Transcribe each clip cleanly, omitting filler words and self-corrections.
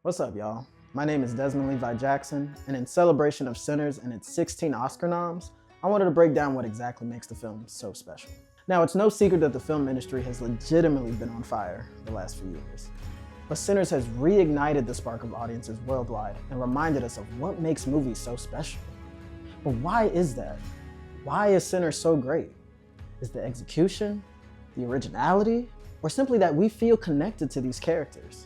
What's up, y'all? My name is Desmond Levi Jackson, and in celebration of Sinners and its 16 Oscar noms, I wanted to break down what exactly makes the film so special. Now, it's no secret that the film industry has legitimately been on fire the last few years. But Sinners has reignited the spark of audiences worldwide and reminded us of what makes movies so special. But why is that? Why is Sinners so great? Is the execution, the originality, or simply that we feel connected to these characters?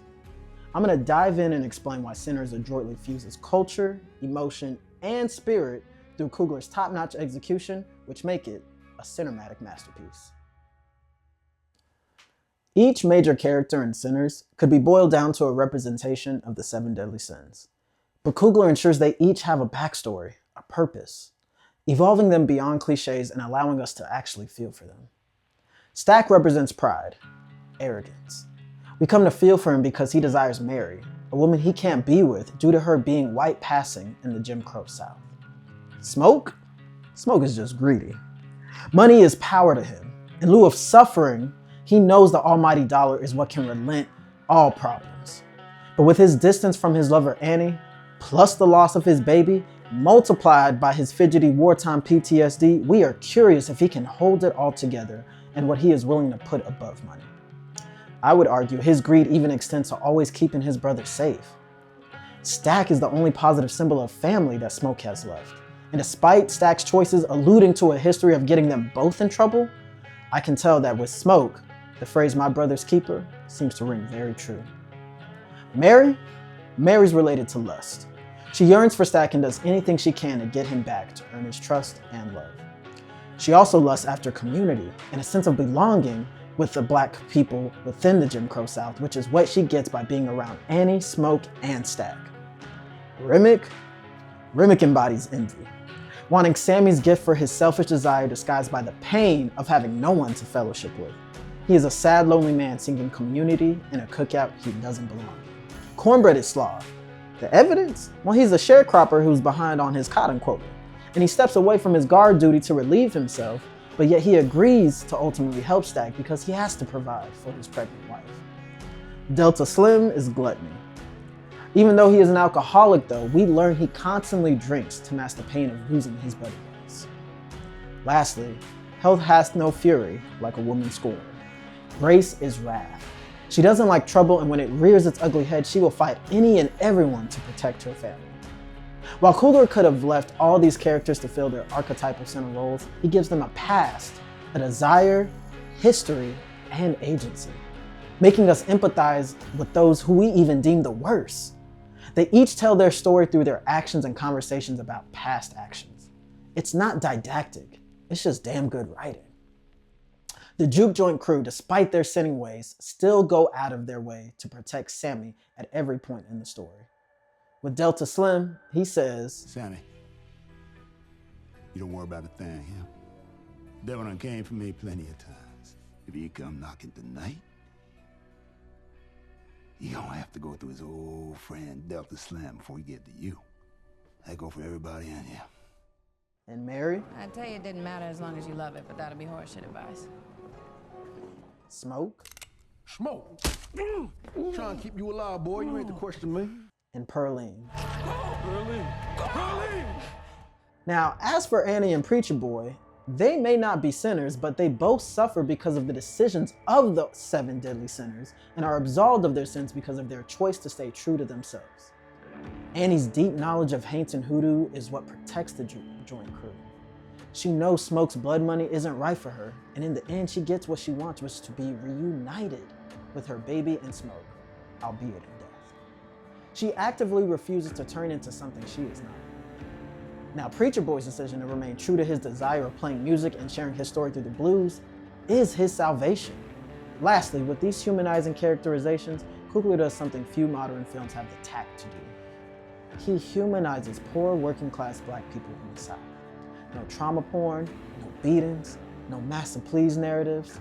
I'm gonna dive in and explain why Sinners adroitly fuses culture, emotion, and spirit through Coogler's top-notch execution, which make it a cinematic masterpiece. Each major character in Sinners could be boiled down to a representation of the 7 deadly sins. But Coogler ensures they each have a backstory, a purpose, evolving them beyond cliches and allowing us to actually feel for them. Stack represents pride, arrogance. We come to feel for him because he desires Mary, a woman he can't be with due to her being white passing in the Jim Crow South. Smoke? Smoke is just greedy. Money is power to him. In lieu of suffering, he knows the almighty dollar is what can relent all problems. But with his distance from his lover Annie, plus the loss of his baby, multiplied by his fidgety wartime PTSD, we are curious if he can hold it all together and what he is willing to put above money. I would argue his greed even extends to always keeping his brother safe. Stack is the only positive symbol of family that Smoke has left. And despite Stack's choices alluding to a history of getting them both in trouble, I can tell that with Smoke, the phrase "my brother's keeper" seems to ring very true. Mary's related to lust. She yearns for Stack and does anything she can to get him back to earn his trust and love. She also lusts after community and a sense of belonging with the black people within the Jim Crow South, which is what she gets by being around Annie, Smoke, and Stack. Remick embodies envy, wanting Sammy's gift for his selfish desire disguised by the pain of having no one to fellowship with. He is a sad, lonely man seeking community in a cookout he doesn't belong. Cornbread is Slaw. The evidence? Well, he's a sharecropper who's behind on his cotton quota, and he steps away from his guard duty to relieve himself, but yet he agrees to ultimately help Stack because he has to provide for his pregnant wife. Delta Slim is gluttony. Even though he is an alcoholic though, we learn he constantly drinks to mask the pain of losing his buddy Grace. Lastly, Health has no fury like a woman scorned. Grace is wrath. She doesn't like trouble, and when it rears its ugly head, she will fight any and everyone to protect her family. While Coogler could have left all these characters to fill their archetypal center roles, he gives them a past, a desire, history, and agency, making us empathize with those who we even deem the worst. They each tell their story through their actions and conversations about past actions. It's not didactic, it's just damn good writing. The Juke Joint crew, despite their sinning ways, still go out of their way to protect Sammy at every point in the story. With Delta Slim, he says, "Sammy, you don't worry about a thing here. Devil done came for me plenty of times. If he come knocking tonight, he gonna have to go through his old friend Delta Slim before he get to you. That go for everybody in here." And Mary, I tell you, it didn't matter as long as you love it, but that'll be horseshit advice. Smoke, Smoke. Trying to keep you alive, boy. You ain't the question me. and Pearline. Pearline! Now, as for Annie and Preacher Boy, they may not be sinners, but they both suffer because of the decisions of the 7 deadly sinners and are absolved of their sins because of their choice to stay true to themselves. Annie's deep knowledge of Haint and Hoodoo is what protects the joint crew. She knows Smoke's blood money isn't right for her, and in the end she gets what she wants, which is to be reunited with her baby and Smoke, albeit in death. She actively refuses to turn into something she is not. Now, Preacher Boy's decision to remain true to his desire of playing music and sharing his story through the blues is his salvation. Lastly, with these humanizing characterizations, Coogler does something few modern films have the tact to do. He humanizes poor working-class black people in the South. No trauma porn, no beatings, no massive pleas narratives.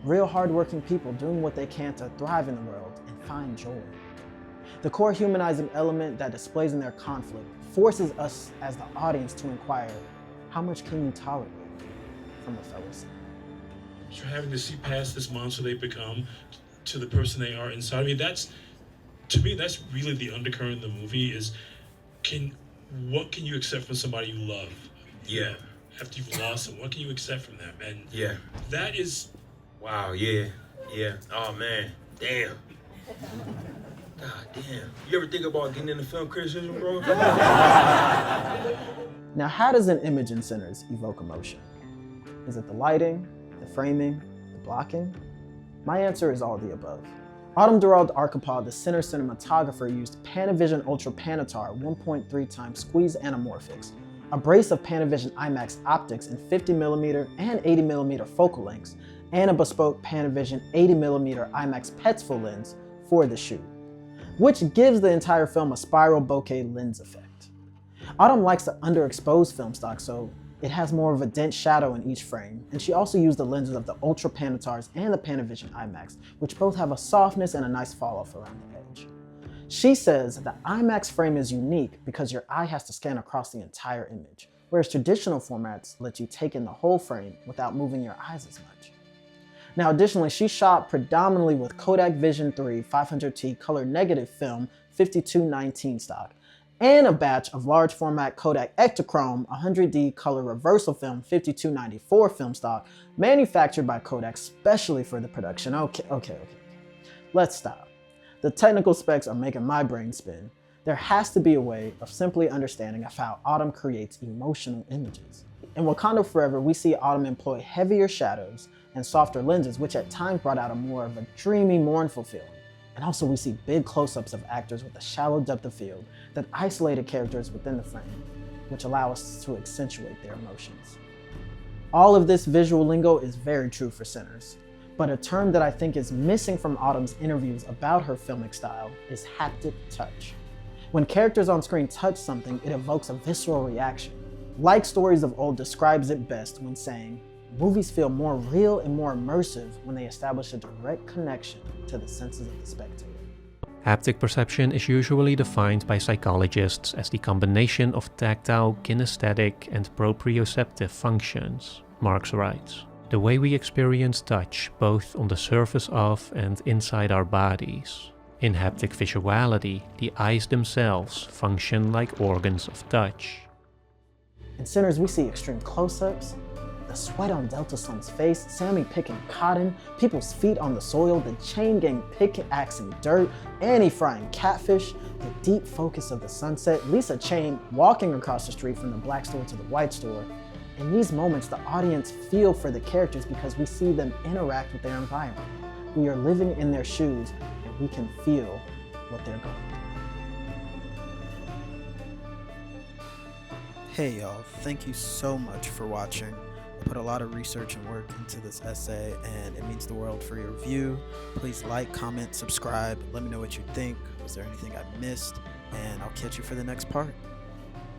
Real hardworking people doing what they can to thrive in the world and find joy. The core humanizing element that displays in their conflict forces us as the audience to inquire, how much can you tolerate from a fellow sinner? You're having to see past this monster they've become to the person they are inside. I mean, that's to me, that's really the undercurrent of the movie is, what can you accept from somebody you love? Yeah. After you've lost them, what can you accept from them? And yeah, that is... Wow, yeah. Oh, man. Damn. God damn. You ever think about getting into film criticism, bro? Now, how does an image in Sinners evoke emotion? Is it the lighting, the framing, the blocking? My answer is all of the above. Autumn Durald Archipald, the Sinners cinematographer, used Panavision Ultra Panatar 1.3 times squeeze anamorphics, a brace of Panavision IMAX optics in 50mm and 80mm focal lengths, and a bespoke Panavision 80mm IMAX Petzval lens for the shoot, which gives the entire film a spiral bokeh lens effect. Autumn likes to underexpose film stock, so it has more of a dense shadow in each frame, and she also used the lenses of the Ultra Panatars and the Panavision IMAX, which both have a softness and a nice fall off around the edge. She says the IMAX frame is unique because your eye has to scan across the entire image, whereas traditional formats let you take in the whole frame without moving your eyes as much. Now additionally, she shot predominantly with Kodak Vision 3 500T color negative film 5219 stock, and a batch of large format Kodak Ektachrome 100D color reversal film 5294 film stock manufactured by Kodak specially for the production. Okay. Let's stop. The technical specs are making my brain spin. There has to be a way of simply understanding of how Autumn creates emotional images. In Wakanda Forever, we see Autumn employ heavier shadows and softer lenses, which at times brought out a more of a dreamy, mournful feeling. And also we see big close-ups of actors with a shallow depth of field that isolated characters within the frame, which allow us to accentuate their emotions. All of this visual lingo is very true for Sinners, but a term that I think is missing from Autumn's interviews about her filmic style is haptic touch. When characters on screen touch something, it evokes a visceral reaction. Like Stories of Old describes it best when saying, movies feel more real and more immersive when they establish a direct connection to the senses of the spectator. Haptic perception is usually defined by psychologists as the combination of tactile, kinesthetic, and proprioceptive functions, Marx writes. The way we experience touch both on the surface of and inside our bodies. In haptic visuality, the eyes themselves function like organs of touch. In Sinners, we see extreme close-ups, the sweat on Delta Slim's face, Sammy picking cotton, people's feet on the soil, the chain gang pickaxing dirt, Annie frying catfish, the deep focus of the sunset, Lisa Chain walking across the street from the black store to the white store. In these moments, the audience feel for the characters because we see them interact with their environment. We are living in their shoes, and we can feel what they're going through. Hey y'all, thank you so much for watching. I put a lot of research and work into this essay, and it means the world for your review. Please like, comment, subscribe, let me know what you think. Was there anything I missed? And I'll catch you for the next part.